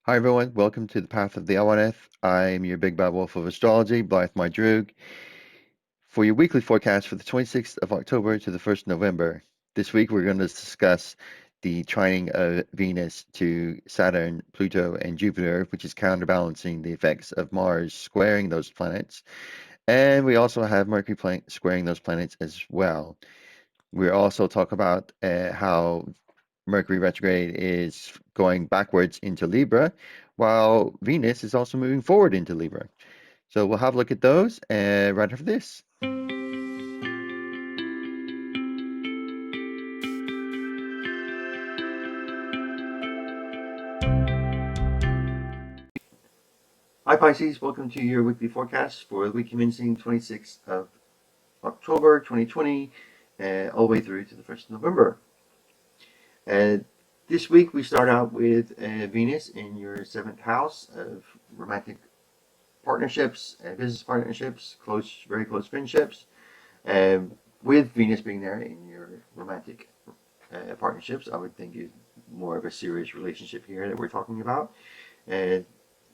Hi everyone, welcome to the Path of the Awenydd. I'm your big bad wolf of astrology, Blythe My Droog, for your weekly forecast for the 26th of October to the 1st of November. This week we're going to discuss the trining of Venus to Saturn, Pluto, and Jupiter, which is counterbalancing the effects of Mars squaring those planets. And we also have Mercury squaring those planets as well. We'll also talk about how Mercury retrograde is going backwards into Libra, while Venus is also moving forward into Libra. So we'll have a look at those right after this. Hi Pisces, welcome to your weekly forecast for the week commencing 26th of October 2020, all the way through to the 1st of November. This week we start out with Venus in your 7th house of romantic partnerships, business partnerships, very close friendships. With Venus being there in your romantic partnerships, I would think is more of a serious relationship here that we're talking about. And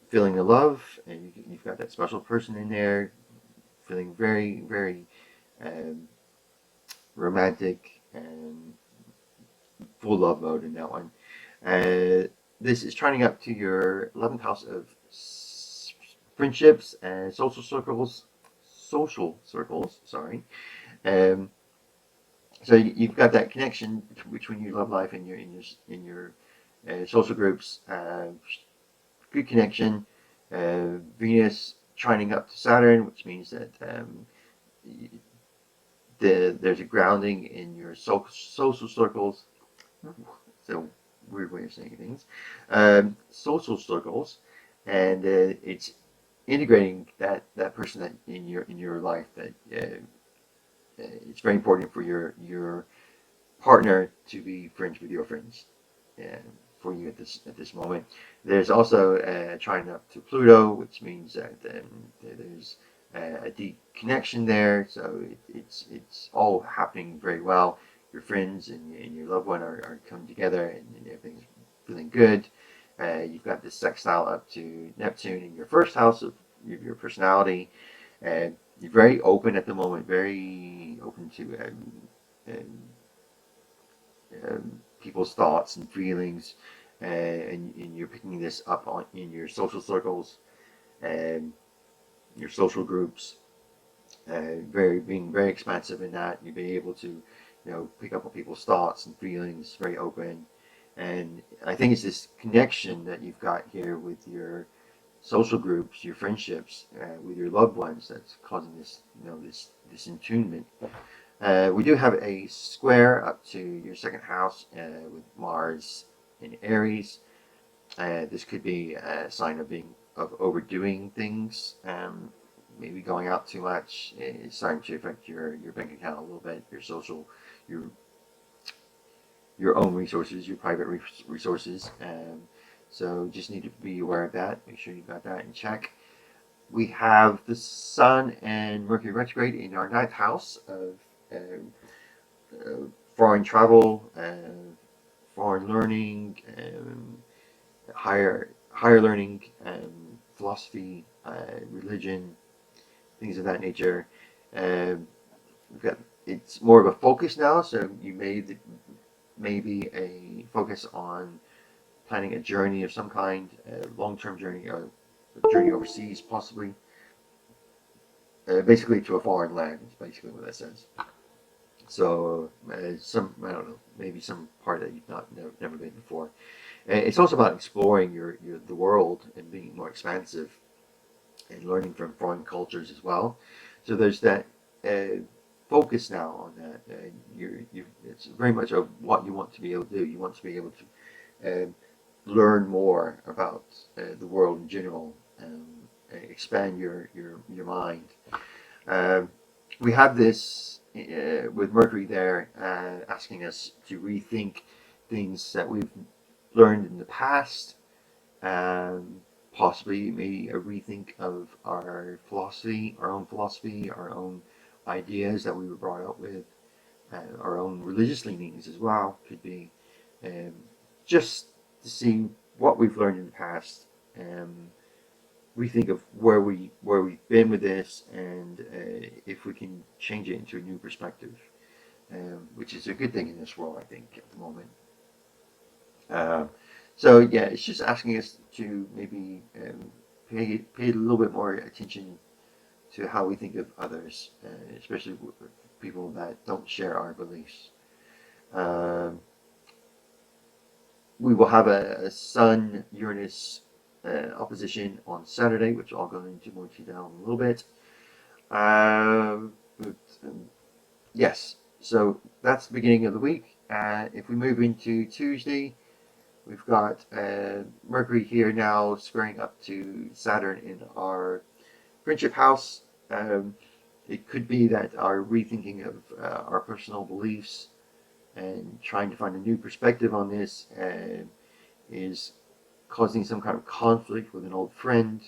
feeling the love, and you've got that special person in there, feeling very, very um, romantic and full love mode in that one. This is turning up to your 11th house of friendships and social circles. Social circles, sorry. Um, so you've got that connection between your love life and your social groups. Good connection. Venus trining up to Saturn, which means that there's a grounding in your social circles. So weird way of saying things. Social circles, and it's integrating that person that in your life that it's very important for your partner to be friends with your friends for you at this moment. There's also trying up to Pluto, which means that there's a deep connection there. So it's all happening very well. Your friends and your loved one are coming together, and everything's feeling good. You've got this sextile up to Neptune in your first house of your personality. You're very open at the moment, very open to people's thoughts and feelings, and you're picking this up in your social circles and your social groups. Being very expansive in that, you'll be able to, pick up on people's thoughts and feelings, very open. And I think it's this connection that you've got here with your social groups, your friendships, with your loved ones that's causing this, this attunement. We do have a square up to your second house with Mars in Aries. This could be a sign of overdoing things, maybe going out too much. It's starting to affect your bank account a little bit, your your own resources, your private resources. So just need to be aware of that. Make sure you've got that in check. We have the Sun and Mercury retrograde in our ninth house of foreign travel, foreign learning, higher learning, philosophy, religion, things of that nature. We've got it's more of a focus now, so you maybe a focus on planning a journey of some kind, a long-term journey, or a journey overseas, possibly. Basically to a foreign land is basically what that says. So I don't know, maybe some part that you've never been before. It's also about exploring the world and being more expansive and learning from foreign cultures as well. So there's that focus now on that. It's very much of what you want to be able to do. You want to be able to learn more about the world in general, expand your mind. Um, we have this with Mercury there, asking us to rethink things that we've learned in the past, possibly maybe a rethink of our own ideas that we were brought up with, our own religious leanings as well could be, um, just to see what we've learned in the past, rethink of where we've been with this, and if we can change it into a new perspective, which is a good thing in this world, I think, at the moment. So yeah, it's just asking us to maybe pay a little bit more attention to how we think of others, especially people that don't share our beliefs. Um, we will have a Sun Uranus opposition on Saturday, which I'll go into more detail in a little bit. But, yes, so that's the beginning of the week. If we move into Tuesday, we've got Mercury here now squaring up to Saturn in our friendship house. It could be that our rethinking of our personal beliefs and trying to find a new perspective on this is causing some kind of conflict with an old friend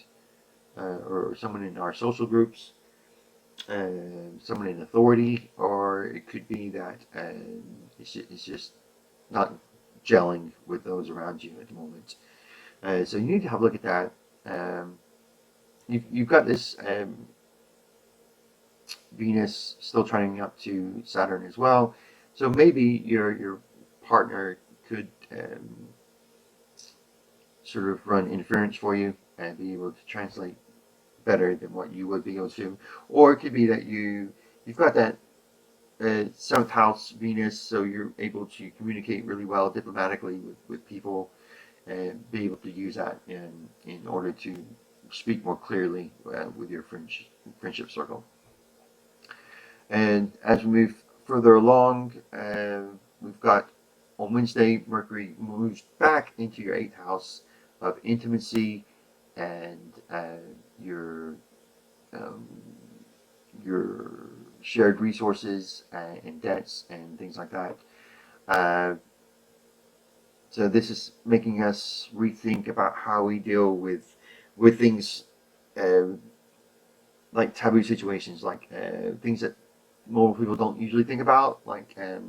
or someone in our social groups, someone in authority, or it could be that it's just not gelling with those around you at the moment. So you need to have a look at that. You've got this Venus still trining up to Saturn as well. So maybe your partner could sort of run interference for you and be able to translate better than what you would be able to. Or it could be that you've got that seventh house Venus, so you're able to communicate really well diplomatically with people and be able to use that in order to speak more clearly with your friendship circle. And as we move further along, we've got on Wednesday, Mercury moves back into your 8th house of intimacy and um, your shared resources and debts and things like that. So this is making us rethink about how we deal with things like taboo situations, like things that normal people don't usually think about, like uh,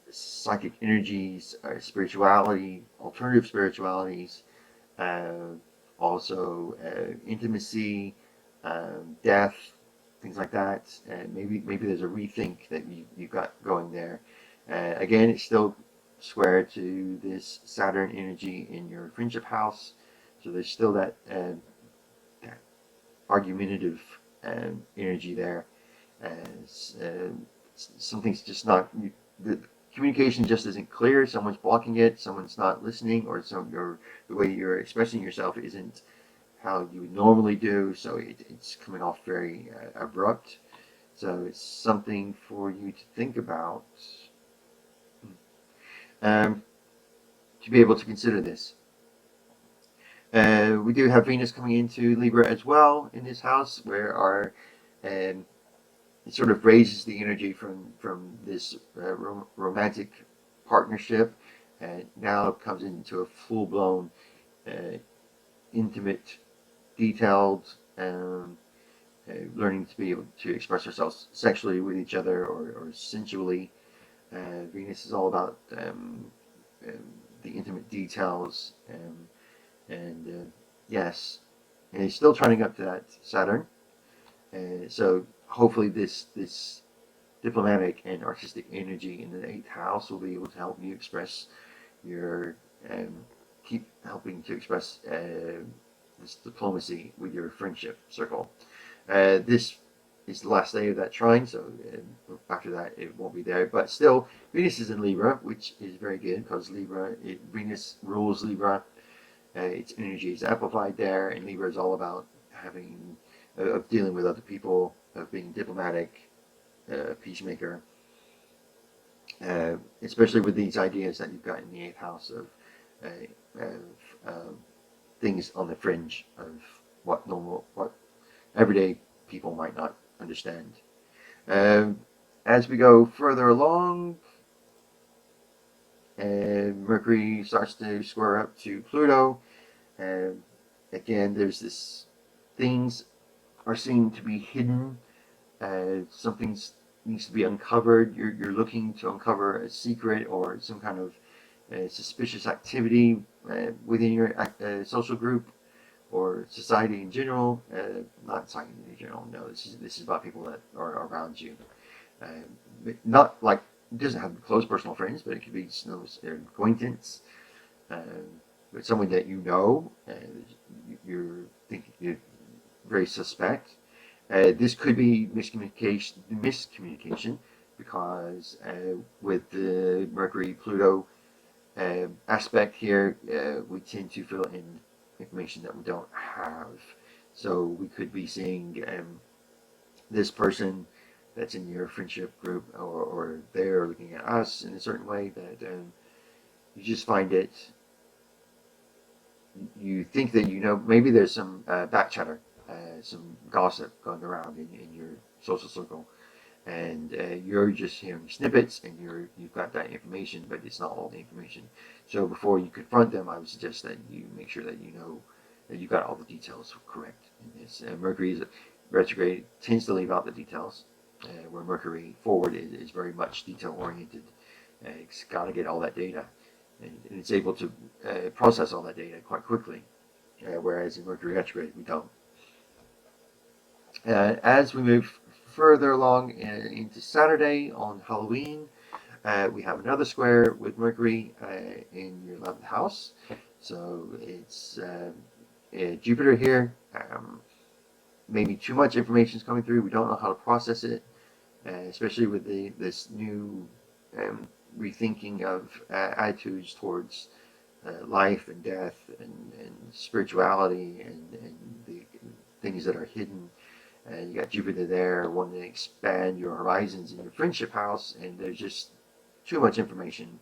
psychic energies, spirituality, alternative spiritualities, uh, also intimacy, death, things like that. And maybe there's a rethink that you've got going there. Again, it's still square to this Saturn energy in your friendship house, so there's still that argumentative energy there. As something's just not the communication just isn't clear. Someone's blocking it. Someone's not listening, or the way you're expressing yourself isn't how you would normally do. So it's coming off very abrupt. So it's something for you to think about, to be able to consider this. We do have Venus coming into Libra as well in this house, where our it sort of raises the energy from this romantic partnership, and now it comes into a full blown, intimate, detailed, learning to be able to express ourselves sexually with each other or sensually. Venus is all about the intimate details, and yes, and he's still trying up to that Saturn. So hopefully this diplomatic and artistic energy in the 8th house will be able to help you express your keep helping to express this diplomacy with your friendship circle. This is the last day of that trine, so after that it won't be there. But still, Venus is in Libra, which is very good because Venus rules Libra. Its energy is amplified there, and Libra is all about of dealing with other people, of being diplomatic, peacemaker, especially with these ideas that you've got in the 8th house of things on the fringe of what everyday people might not understand. As we go further along, Mercury starts to square up to Pluto. Again, there's this things are seen to be hidden. Something needs to be uncovered. You're looking to uncover a secret or some kind of suspicious activity within your social group or society in general. Not society in general. No, this is about people that are around you. Not like, it doesn't have to be close personal friends, but it could be an acquaintance, but someone that you know, you're thinking you're very suspect. This could be miscommunication, because with the Mercury Pluto aspect here, we tend to fill in information that we don't have. So we could be seeing this person that's in your friendship group, or they're looking at us in a certain way that you just find it, you think that you know, maybe there's some back chatter, some gossip going around in your social circle, and you're just hearing snippets, and you've got that information, but it's not all the information. So before you confront them, I would suggest that you make sure that you know that you got all the details correct in this. Mercury is retrograde, tends to leave out the details, where Mercury forward is very much detail oriented. It's got to get all that data, and it's able to process all that data quite quickly, whereas in Mercury retrograde we don't. As we move further along into Saturday on Halloween, we have another square with Mercury in your 11th house. So it's Jupiter here. Maybe too much information is coming through. We don't know how to process it, especially with this new rethinking of attitudes towards life and death and spirituality and the things that are hidden. You got Jupiter there wanting to expand your horizons in your friendship house, and there's just too much information.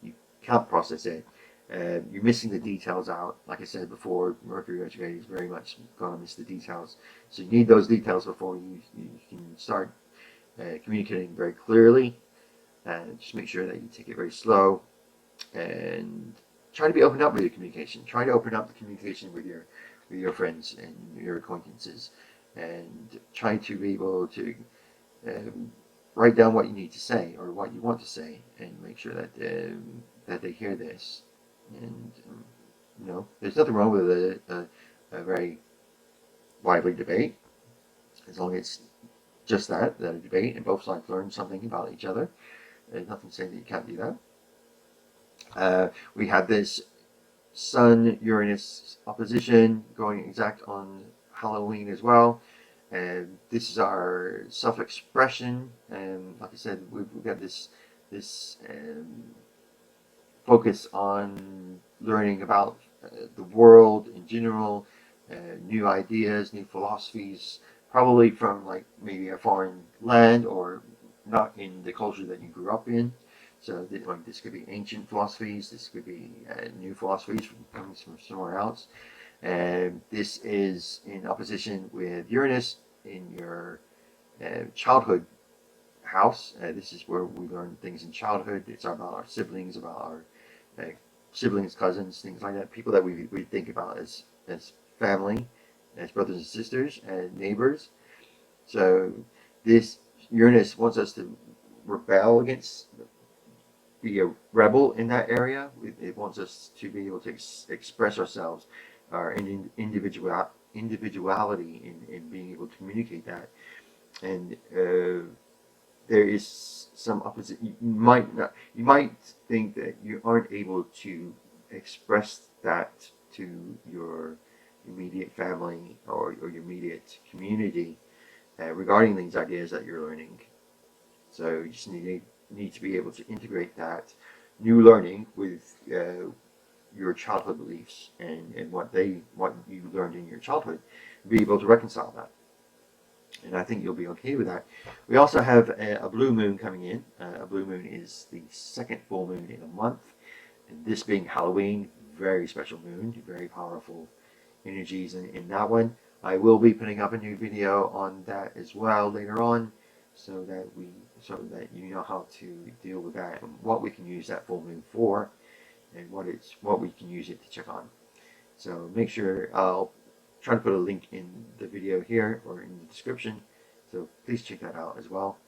You can't process it. You're missing the details out. Like I said before, Mercury retrograde is very much going to miss the details. So you need those details before you can start communicating very clearly. Just make sure that you take it very slow, and try to be open up with your communication. Try to open up the communication with your friends and your acquaintances, and try to be able to write down what you need to say or what you want to say, and make sure that that they hear this. And there's nothing wrong with a very lively debate, as long as it's just that a debate and both sides learn something about each other. There's nothing saying that you can't do that. We had this Sun-Uranus opposition going exact on Halloween as well. And this is our self-expression. And like I said, we've got this focus on learning about the world in general, new ideas, new philosophies, probably from like maybe a foreign land or not in the culture that you grew up in. So this could be ancient philosophies, this could be new philosophies coming from somewhere else. And this is in opposition with Uranus in your childhood house. This is where we learn things in childhood. It's about our siblings, about our siblings, cousins, things like that. People that we think about as family, as brothers and sisters, and neighbors. So this Uranus wants us to rebel against, be a rebel in that area. It wants us to be able to express ourselves, our individuality in being able to communicate that. And there is some opposite. You might think that you aren't able to express that to your immediate family or your immediate community regarding these ideas that you're learning. So you just need to be able to integrate that new learning with your childhood beliefs and what you learned in your childhood, be able to reconcile that. And I think you'll be okay with that. We also have a blue moon coming in. A blue moon is the second full moon in a month. And this being Halloween, very special moon, very powerful energies in that one. I will be putting up a new video on that as well later on, so that you know how to deal with that and what we can use that full moon for, and what we can use it to check on. So make sure I'll try to put a link in the video here or in the description, so please check that out as well.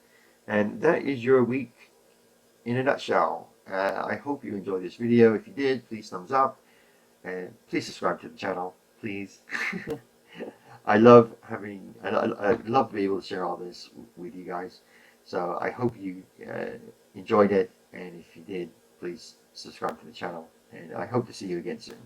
And that is your week in a nutshell. I hope you enjoyed this video. If you did, please thumbs up. Please subscribe to the channel, please. I love I'd love to be able to share all this with you guys. So I hope you enjoyed it, and if you did, please subscribe to the channel, and I hope to see you again soon.